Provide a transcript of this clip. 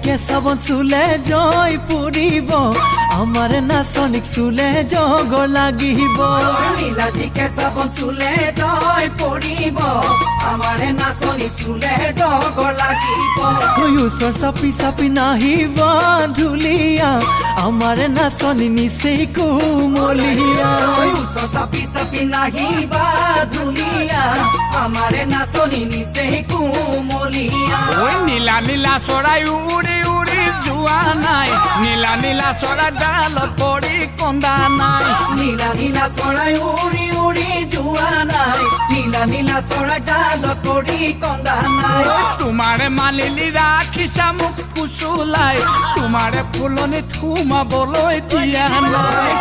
কেঁচা বন চুলে জয় পুরিব আমার নাচনিক চুলে জগ লাগিব নীলাজি কেঁচা বন চুলে জয় পড়িব আমার নাচনি চুলে জগ লাগিব ওচৰ চাপি চাপি নাহিব ধুলিয়া আমাৰ নাচনি নিচেই কুমলীয়া ওচৰ চাপি চাপি নাহিবা ধুলিয়া আমাৰ নাচনি নিচে কুমলীয়া ওই নীলা নীলা চৰাই উৰি উৰি যোৱা নাই নীলা নীলা চৰাই ডালত পৰি কন্দা নাই নীলা নীলা চৰাই উৰি উৰি যোৱা নাই নীলা নীলা চৰাই ডালত পৰি কন্দা নাই তোমাৰে মালিনী ৰাখিছা মোক কুচুলাই তোমাৰে ফুলনিত সোমাবলৈ দিয়া নাই।